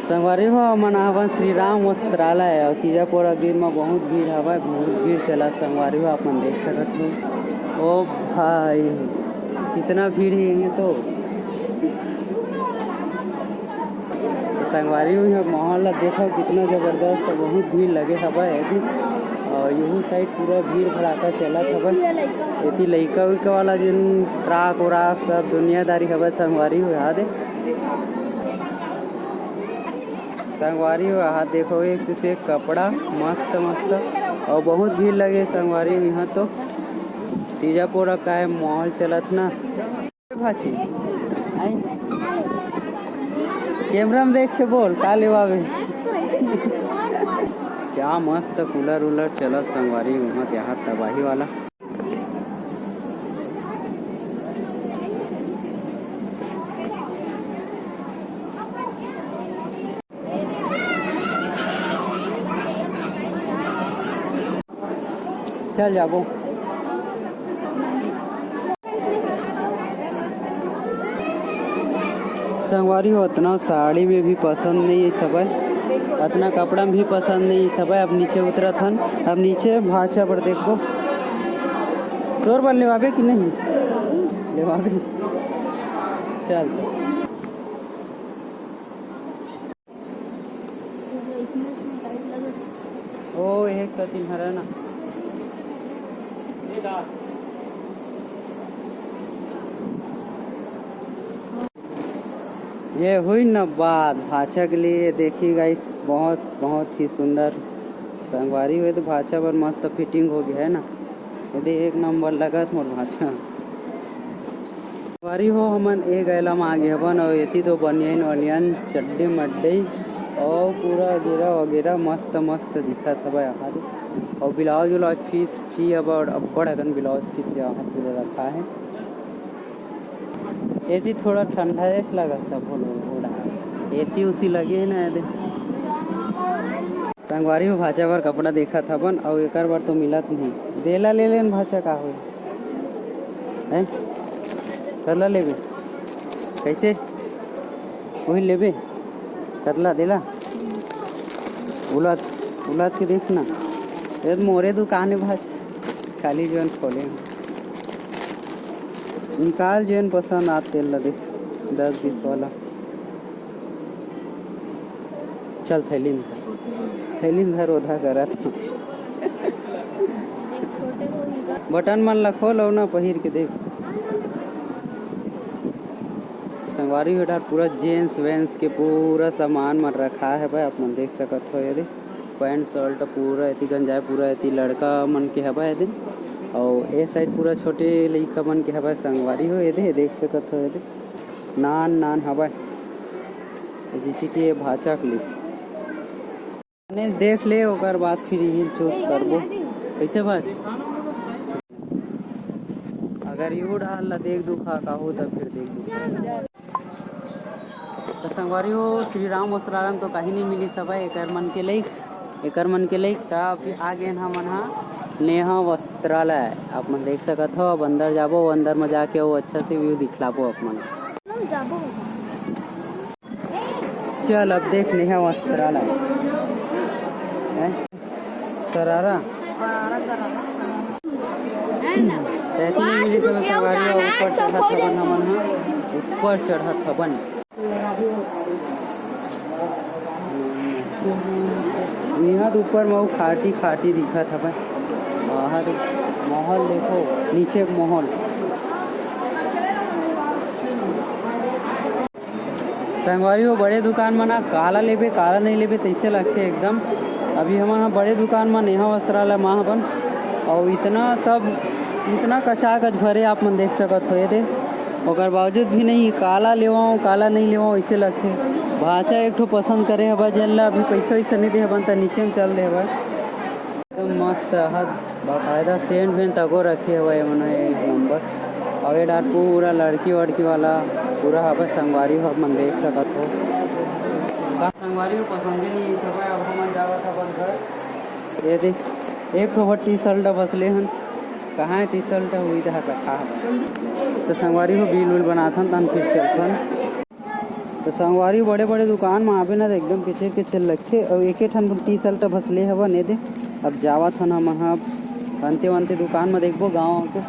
संगवारी हो मन हवन श्री राम वस्त्रालय और तीजापुर दिन में बहुत भीड़ हवा, बहुत भीड़ चला संगवारी हो अपन देख सकत हो। ओ भाई कितना भीड़ है तो संगवारी हो माहौल देखो कितना जबरदस्त, बहुत भीड़ लगे हवा है। और यही साइड पूरा भीड़ भड़ाका चला हवा, ये लइका उइका वाला जिन ट्राक उराक सब दुनियादारी हवा संगवारी हो याद है। संगवारी हो हाथ देखो एक से एक कपड़ा मस्त मस्त और बहुत भीड़ लगे संगवारी यहाँ तो तीजापुर का है मॉल चलत ना भाची आई कैमरा में देख के बोल का लेवावे क्या मस्त कूलर उलर चलत संगवारी वहाँ यहाँ तबाही वाला। चल जाबो संगवारी हो उतना साड़ी में भी पसंद नहीं है सब, उतना कपड़ा में भी पसंद नहीं सब। अब नीचे उतरत हन, अब नीचे भाषा पर देखो तोर पर लेवाबे कि नहीं लेवाबे। चल ओ एक सती हरा ना ये हुई न बात भाषा के लिए। देखी गाइस बहुत बहुत ही सुंदर संगवारी हुई तो भाषा पर मस्त फिटिंग हो गया है ना, यदि एक नंबर लगा मोर भाषा संगवारी हो। हमन ए गैला में आगे हवन और ये तो बनियन वनियन चड्डी मड्डी और पूरा वगैरह वगैरह मस्त मस्त दिखा सब यहाँ और ब्लाउज व्लाउज फीस फी अब अब्बड़ अगन ब्लाउज फीस यहाँ पूरा रखा है। यदि थोड़ा ठंडा जैसा लगा सब थोड़ा एसी उसी लगे है ना। यदि संगवारी हो भाषा पर कपड़ा देखा था बन और एक बार तो मिलत नहीं देला ले लेन भाषा का हो है कतला लेबे कैसे वही लेबे कतला देला उलट उलट के देखना ये मोरे दुकान है भाषा खाली जोन खोले निकाल जोन पसंद आते ला देख 10-20 वाला। चल थैली में धर ओधा करत बटन मन ला खोल ना पहिर के देख संगवारी बेटा पूरा जेंट्स वेंस के पूरा सामान मन रखा है भाई अपन देख सकत हो। यदि पैंट शर्ट पूरा एती गंजाय पूरा एती लड़का मन के हवा यदि और ए साइड पूरा छोटे लड़का मन के हवा संगवारी हो। यदि देख सकत हो यदि नान नान हवा जैसे कि ये भाषा के लिए देख ले ओकर बाद फिर यही चूज करबो कैसे बात। अगर यू डाल ला देख दुखा का हो तब फिर देख दुखा तो संगवारी हो श्री राम वस्त्रालय तो कहीं नहीं मिली सब एकर मन के लई तब आगे हमन हा नेहा वस्त्रालय आप मन देख सकत हो। अब अंदर जाबो अंदर में जाके वो अच्छा से व्यू दिखलाबो आप मन चल अब देख नेहा वस्त्रालय सरारा ऊपर चढ़त हवन यहाँ ऊपर में खाटी खाटी दिखत हवन। बाहर माहौल देखो नीचे माहौल संगवारी हो बड़े दुकान में ना काला लेबे काला नहीं लेबे तैसे लगते एकदम। अभी हमारा बड़े दुकान में नेहा वस्त्रालय माँ बन और इतना कचाकच भरे आप मन देख सकत हो। दे ओकर बावजूद भी नहीं काला लेवाऊँ काला नहीं लेवाऊँ ऐसे लगते। भाषा एक ठो पसंद करे हवा जन ला अभी पैसा वैसा नहीं दे हवन तो नीचे में चल दे हवा एकदम मस्त हद बाकायदा सेंट वेंट तको रखे हुए मैंने एक नंबर और ये डार पूरा लड़की वड़की वाला पूरा हवा संगवारी हो मन देख सकत हो। संगवारी पसंद ही नहीं सब अब हम जावत अपन घर ये देख एक ठो टी शर्ट बसले हन कहाँ टी शर्ट हुई रहा कहा तो संगवारी हो बिल उल बनाथन तन फिर चलथन तो संगवारी बड़े बड़े दुकान में आबे ना तो एकदम किचर किचर लगथे। और एक ठन टी शर्ट बस ले हवा ने दे। अब जावत हन हम अंते वंते दुकान में देखबो गाँव के।